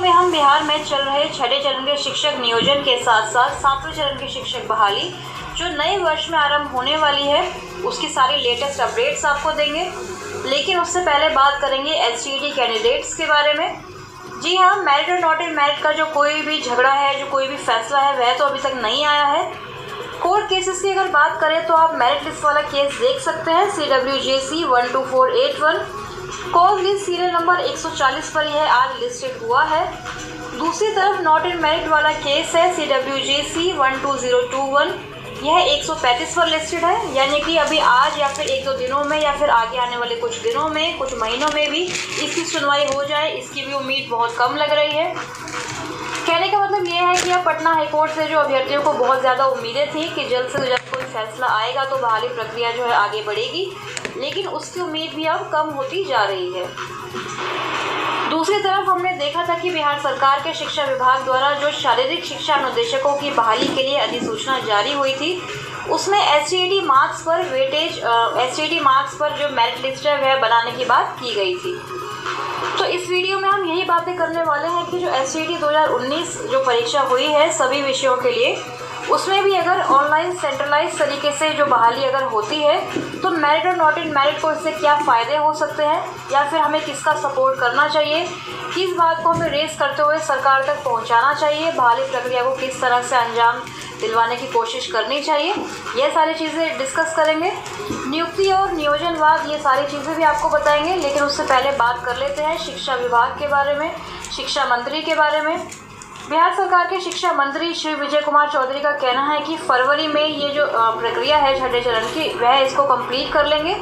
में हम बिहार में चल रहे छठे चरण के शिक्षक नियोजन के साथ साथ सातवें चरण की शिक्षक बहाली जो नए वर्ष में आरंभ होने वाली है उसकी सारी लेटेस्ट अपडेट्स आपको देंगे। लेकिन उससे पहले बात करेंगे एसटीईटी कैंडिडेट्स के बारे में। जी हाँ, मेरिट और नॉट इन मेरिट का जो कोई भी झगड़ा है, जो कोई भी फैसला है, वह तो अभी तक नहीं आया है। कोर्ट केसेस की अगर बात करें तो आप मेरिट लिस्ट वाला केस देख सकते हैं CWJC 12481। Cause list serial number 140 पर यह आज लिस्टेड हुआ है। दूसरी तरफ नॉट इन मेरिट वाला केस है CWJC 12021, यह 135 पर लिस्टेड है। यानी कि अभी आज या फिर एक दो दिनों में या फिर आगे आने वाले कुछ दिनों में, कुछ महीनों में भी इसकी सुनवाई हो जाए, इसकी भी उम्मीद बहुत कम लग रही है। कहने का मतलब ये है कि अब पटना हाईकोर्ट से जो अभ्यर्थियों को बहुत ज़्यादा उम्मीदें थी कि जल्द से जल्द कोई फैसला आएगा तो बहाली प्रक्रिया जो है आगे बढ़ेगी, लेकिन उसकी उम्मीद भी अब कम होती जा रही है। दूसरी तरफ हमने देखा था कि बिहार सरकार के शिक्षा विभाग द्वारा जो शारीरिक शिक्षा अनुदेशकों की बहाली के लिए अधिसूचना जारी हुई थी, उसमें एसटीईटी मार्क्स पर वेटेज, एसटीईटी मार्क्स पर जो मेरिट लिस्ट है वह बनाने की बात की गई थी। तो इस वीडियो में हम यही बातें करने वाले हैं कि जो एसटीईटी 2019 जो परीक्षा हुई है सभी विषयों के लिए, उसमें भी अगर ऑनलाइन सेंट्रलाइज तरीके से जो बहाली अगर होती है तो मेरिट और नॉट इन मेरिट को इससे क्या फ़ायदे हो सकते हैं या फिर हमें किसका सपोर्ट करना चाहिए, किस बात को हमें रेस करते हुए सरकार तक पहुंचाना चाहिए, बहाली प्रक्रिया को किस तरह से अंजाम दिलवाने की कोशिश करनी चाहिए, ये सारी चीज़ें डिस्कस करेंगे। नियुक्ति और नियोजनवाद, ये सारी चीज़ें भी आपको बताएंगे। लेकिन उससे पहले बात कर लेते हैं शिक्षा विभाग के बारे में, शिक्षा मंत्री के बारे में। बिहार सरकार के शिक्षा मंत्री श्री विजय कुमार चौधरी का कहना है कि फरवरी में ये जो प्रक्रिया है छठे चरण की, वह इसको कंप्लीट कर लेंगे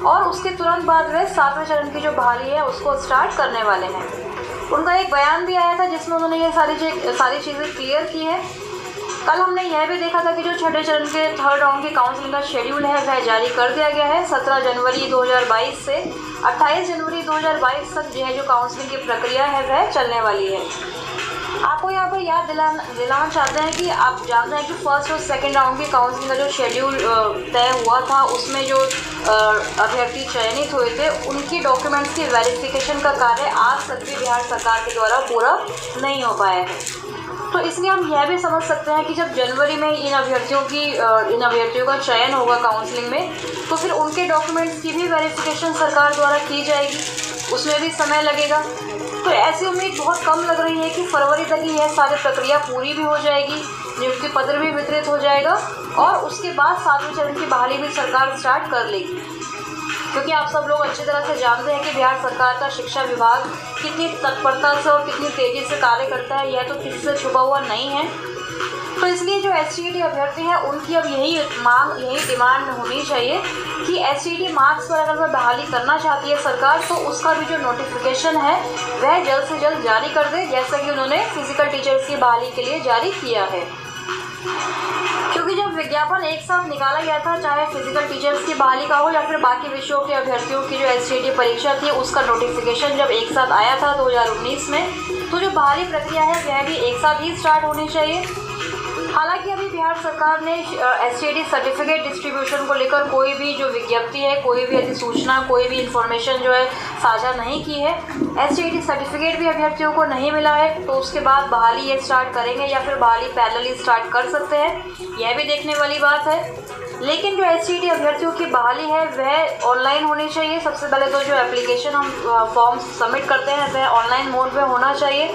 और उसके तुरंत बाद वह सातवें चरण की जो बहाली है उसको स्टार्ट करने वाले हैं। उनका एक बयान भी आया था जिसमें उन्होंने ये सारी चीज़ें क्लियर की है। कल हमने यह भी देखा था कि जो छठे चरण के थर्ड राउंड की काउंसलिंग का शेड्यूल है वह जारी कर दिया गया है। 17 जनवरी 2022 से 28 जनवरी 2022 तक जो काउंसलिंग की प्रक्रिया है वह चलने वाली है। आपको यहाँ पर याद दिलाना चाहते हैं कि आप जानते हैं कि फर्स्ट और सेकंड राउंड की काउंसलिंग का जो शेड्यूल तय हुआ था उसमें जो अभ्यर्थी चयनित हुए थे उनकी डॉक्यूमेंट्स की वेरिफिकेशन का कार्य आज तक भी बिहार सरकार के द्वारा पूरा नहीं हो पाया है। तो इसलिए हम यह भी समझ सकते हैं कि जब जनवरी में इन अभ्यर्थियों का चयन होगा काउंसलिंग में, तो फिर उनके डॉक्यूमेंट्स की भी वेरिफिकेशन सरकार द्वारा की जाएगी, उसमें भी समय लगेगा। तो ऐसी उम्मीद बहुत कम लग रही है कि फरवरी तक ही यह सारी प्रक्रिया पूरी भी हो जाएगी, नियुक्ति पत्र भी वितरित हो जाएगा और उसके बाद सातवें चरण की बहाली भी सरकार स्टार्ट कर लेगी। क्योंकि आप सब लोग अच्छी तरह से जानते हैं कि बिहार सरकार का शिक्षा विभाग कितनी तत्परता से और कितनी तेज़ी से कार्य करता है, यह तो किसी से छुपा हुआ नहीं है। तो इसलिए जो एसटीईटी अभ्यर्थी हैं उनकी अब यही डिमांड होनी चाहिए कि एसटीईटी मार्क्स पर अगर वह बहाली करना चाहती है सरकार, तो उसका भी जो नोटिफिकेशन है वह जल्द से जल्द जारी कर दे, जैसा कि उन्होंने फिजिकल टीचर्स की बहाली के लिए जारी किया है। क्योंकि जब विज्ञापन एक साथ निकाला गया था, चाहे फिजिकल टीचर्स की बहाली का हो या फिर बाकी विषयों के अभ्यर्थियों की जो एसटीईटी परीक्षा थी उसका नोटिफिकेशन जब एक साथ आया था 2019 में, तो जो बहाली प्रक्रिया है वह भी एक साथ ही स्टार्ट होनी चाहिए। हालांकि अभी बिहार सरकार ने एसटीईटी सर्टिफिकेट डिस्ट्रीब्यूशन को लेकर कोई भी जो विज्ञप्ति है, कोई भी अधिसूचना, कोई भी इन्फॉर्मेशन जो है साझा नहीं की है। एसटीईटी सर्टिफिकेट भी अभ्यर्थियों को नहीं मिला है, तो उसके बाद बहाली ये स्टार्ट करेंगे या फिर बहाली पैरेलली स्टार्ट कर सकते हैं, यह भी देखने वाली बात है। लेकिन जो एसटीईटी अभ्यर्थियों की बहाली है वह ऑनलाइन होनी चाहिए। सबसे पहले तो जो एप्लीकेशन हम फॉर्म सबमिट करते हैं वह ऑनलाइन मोड में होना चाहिए,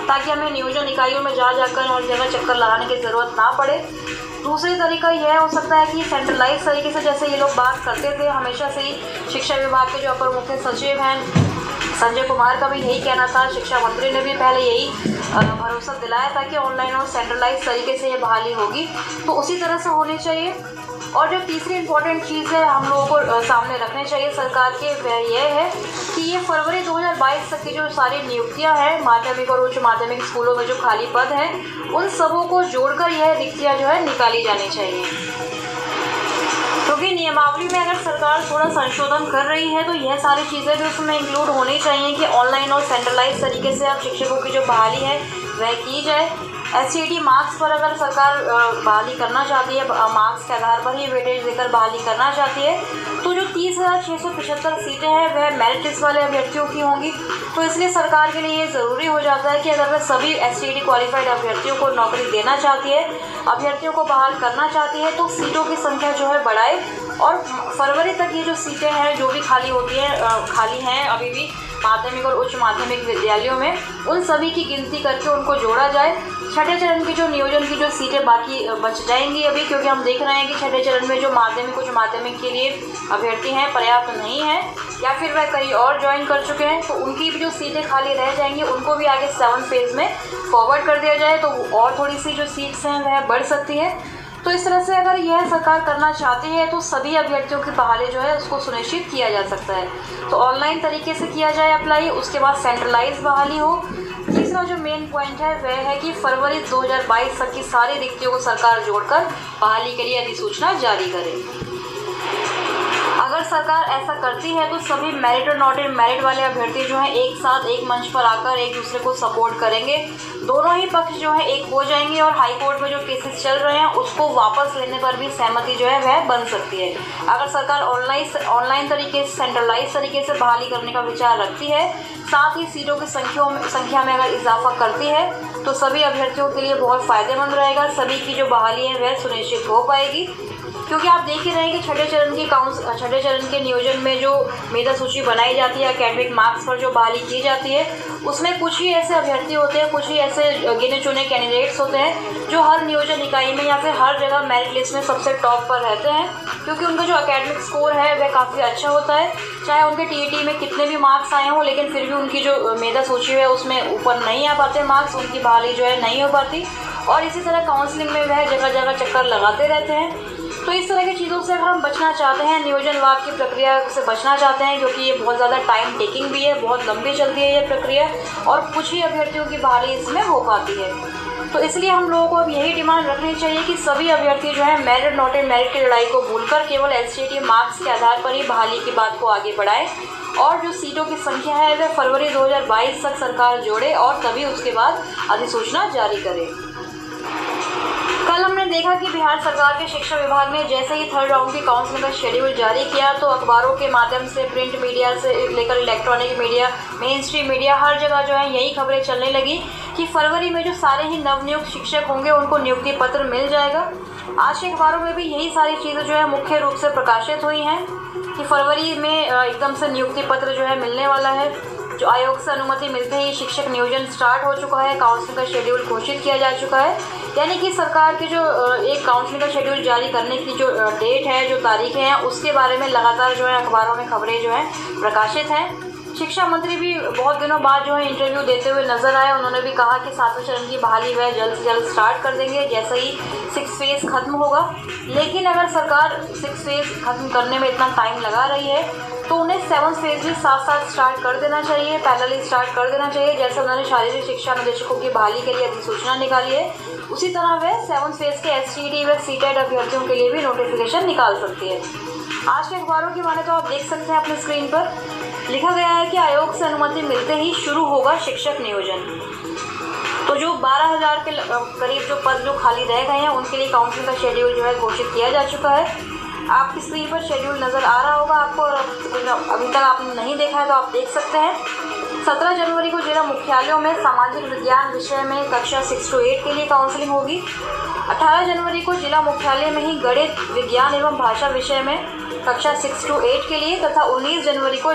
ताकि हमें नियोजन इकाइयों में जाकर हर जगह चक्कर लगाने की ज़रूरत ना पड़े। दूसरी तरीका यह हो सकता है कि सेंट्रलाइज तरीके से, जैसे ये लोग बात करते थे हमेशा से ही, शिक्षा विभाग के जो अपर मुख्य सचिव हैं संजय कुमार का भी यही कहना था, शिक्षा मंत्री ने भी पहले यही भरोसा दिलाया था कि ऑनलाइन और सेंट्रलाइज तरीके से ये बहाली होगी, तो उसी तरह से होनी चाहिए। और जो तीसरी इम्पॉर्टेंट चीज़ है हम लोगों को सामने रखनी चाहिए सरकार के, वह यह है कि ये फरवरी 2022 तक की जो सारी नियुक्तियां हैं माध्यमिक और उच्च माध्यमिक स्कूलों में जो खाली पद हैं, उन सबों को जोड़कर यह रिक्तियाँ जो है निकाली जानी चाहिए। क्योंकि नियमावली में अगर सरकार थोड़ा संशोधन कर रही है तो यह सारी चीज़ें भी उसमें इंक्लूड होनी चाहिए कि ऑनलाइन और सेंट्रलाइज तरीके से अब शिक्षकों की जो बहाली है वह की जाए। SCET मार्क्स पर अगर सरकार बहाली करना चाहती है, मार्क्स के आधार पर ही वेटेज देकर बहाली करना चाहती है, तो जो 30,675 सीटें हैं वह मेरिट लिस्ट वाले अभ्यर्थियों की होंगी। तो इसलिए सरकार के लिए ये ज़रूरी हो जाता है कि अगर वह सभी SCET क्वालिफाइड अभ्यर्थियों को नौकरी देना चाहती है, अभ्यर्थियों को बहाल करना चाहती है, तो सीटों की संख्या जो है बढ़ाए और फरवरी तक ये जो सीटें हैं जो भी खाली होती हैं, खाली हैं अभी भी माध्यमिक और उच्च माध्यमिक विद्यालयों में, उन सभी की गिनती करके उनको जोड़ा जाए। छठे चरण की जो नियोजन की जो सीटें बाकी बच जाएंगी अभी, क्योंकि हम देख रहे हैं कि छठे चरण में जो माध्यमिक उच्च माध्यमिक के लिए अभ्यर्थी हैं पर्याप्त नहीं है या फिर वह कहीं और ज्वाइन कर चुके हैं, तो उनकी भी जो सीटें खाली रह जाएंगी उनको भी आगे 7th फेज़ में फॉरवर्ड कर दिया जाए, तो और थोड़ी सी जो सीट्स हैं वह बढ़ सकती है। तो इस तरह से अगर यह सरकार करना चाहती है तो सभी अभ्यर्थियों की बहाली जो है उसको सुनिश्चित किया जा सकता है। तो ऑनलाइन तरीके से किया जाए अप्लाई, उसके बाद सेंट्रलाइज बहाली हो। तीसरा जो मेन पॉइंट है वह है कि फरवरी 2022 तक की सारी रिक्तियों को सरकार जोड़कर बहाली के लिए अधिसूचना जारी करे। अगर सरकार ऐसा करती है तो सभी मेरिट और नॉट इन मेरिट वाले अभ्यर्थी जो हैं एक साथ एक मंच पर आकर एक दूसरे को सपोर्ट करेंगे, दोनों ही पक्ष जो है एक हो जाएंगे और हाई कोर्ट में जो केसेस चल रहे हैं उसको वापस लेने पर भी सहमति जो है वह बन सकती है। अगर सरकार ऑनलाइन तरीके से सेंट्रलाइज तरीके से बहाली करने का विचार रखती है, साथ ही सीटों की संख्या में अगर इजाफा करती है, तो सभी अभ्यर्थियों के लिए बहुत फ़ायदेमंद रहेगा। सभी की जो बहाली है वह सुनिश्चित हो पाएगी, क्योंकि आप देख ही रहे हैं कि छठे चरण के नियोजन में जो मेधा सूची बनाई जाती है, एकेडमिक मार्क्स पर जो बहाली की जाती है, उसमें कुछ ही ऐसे अभ्यर्थी होते हैं, कुछ ही ऐसे गिने चुने कैंडिडेट्स होते हैं जो हर नियोजन इकाई में या फिर हर जगह मेरिट लिस्ट में सबसे टॉप पर रहते हैं, क्योंकि उनका जो एकेडमिक स्कोर है वह काफ़ी अच्छा होता है। चाहे उनके TET में कितने भी मार्क्स आए हों, लेकिन फिर भी उनकी जो मेधा सूची है उसमें ऊपर नहीं आ पाते मार्क्स, उनकी बहाली जो है नहीं हो पाती। और इसी तरह काउंसलिंग में वह जगह जगह चक्कर लगाते रहते हैं। तो इस तरह की चीज़ों से अगर हम बचना चाहते हैं, नियोजन लाभ की प्रक्रिया से बचना चाहते हैं, क्योंकि ये बहुत ज़्यादा टाइम टेकिंग भी है, बहुत लंबी चलती है ये प्रक्रिया और कुछ ही अभ्यर्थियों की बहाली इसमें हो पाती है। तो इसलिए हम लोगों को अब यही डिमांड रखनी चाहिए कि सभी अभ्यर्थी जो है मेरिट नॉट इन मेरिट की लड़ाई को भूलकर केवल SCET मार्क्स के आधार पर ही बहाली की बात को आगे बढ़ाएं और जो सीटों की संख्या है वह फरवरी 2022 तक सरकार जोड़े और तभी उसके बाद अधिसूचना जारी करे। कल हमने देखा कि बिहार सरकार के शिक्षा विभाग ने जैसे ही 3rd राउंड की काउंसलिंग का शेड्यूल जारी किया, तो अखबारों के माध्यम से प्रिंट मीडिया से लेकर electronic media, mainstream media, हर जगह जो है यही खबरें चलने लगी कि फरवरी में जो सारे ही नवनियुक्त शिक्षक होंगे उनको नियुक्ति पत्र मिल जाएगा। आज के अखबारों में भी यही सारी चीज़ें जो है मुख्य रूप से प्रकाशित हुई हैं कि फरवरी में एकदम से नियुक्ति पत्र जो है मिलने वाला है। जो आयोग से अनुमति मिलते ही शिक्षक नियोजन स्टार्ट हो चुका है, काउंसलिंग का शेड्यूल घोषित किया जा चुका है, यानी कि सरकार की जो एक काउंसलिंग का शेड्यूल जारी करने की जो डेट है, जो तारीखें हैं, उसके बारे में लगातार जो है अखबारों में खबरें जो हैं प्रकाशित हैं। शिक्षा मंत्री भी बहुत दिनों बाद जो है इंटरव्यू देते हुए नजर आए। उन्होंने भी कहा कि 7वें चरण की बहाली वह जल्द से जल्द स्टार्ट कर देंगे जैसे ही 6th फेज़ खत्म होगा। लेकिन अगर सरकार 6th फेज़ खत्म करने में इतना टाइम लगा रही है तो उन्हें 7th फेज़ भी साथ साथ स्टार्ट कर देना चाहिए, पैरेलली स्टार्ट कर देना चाहिए। जैसे उन्होंने शारीरिक शिक्षा निदेशकों की बहाली के लिए अधिसूचना निकाली है, उसी तरह वह 7th फेज़ के SCET व CTET अभ्यर्थियों के लिए भी नोटिफिकेशन निकाल सकती है। आज के अखबारों की माने तो आप देख सकते हैं अपने स्क्रीन पर लिखा गया है कि आयोग से अनुमति मिलते ही शुरू होगा शिक्षक नियोजन। तो जो 12,000 के करीब जो पद जो खाली रह गए हैं उनके लिए काउंसलिंग का शेड्यूल जो है घोषित किया जा चुका है। आपकी स्क्रीन पर शेड्यूल नज़र आ रहा होगा आपको, और अभी तक आपने नहीं देखा है तो आप देख सकते हैं। 17 जनवरी को जिला मुख्यालयों में सामाजिक विज्ञान विषय में कक्षा 6 से 8 के लिए काउंसलिंग होगी। 18 जनवरी को जिला मुख्यालय में ही गणित, विज्ञान एवं भाषा विषय में कक्षा 6 से 8 के लिए तथा 19 जनवरी को